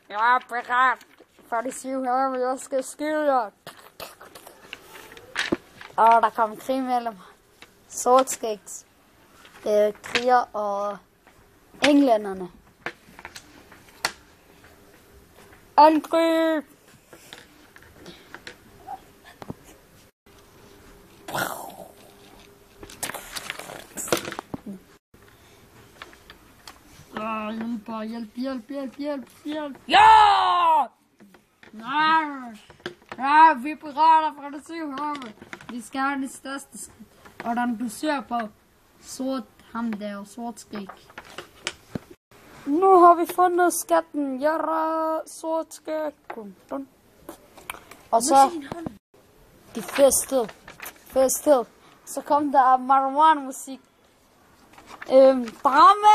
Jeg er pirat. 47 her, jeg skal skyde jer. Og der kom krig mellem Sortskægs kriger og englænderne. Angreb! Hjælp! Ja! Nej, vi er pirater fra det 7. hav. Vi skal have det største skib. Og den besøger på Sortskæg. Nu har vi fundet skatten. Sortskæg. Og så de festede. Så kom der marijuana musik. Drama!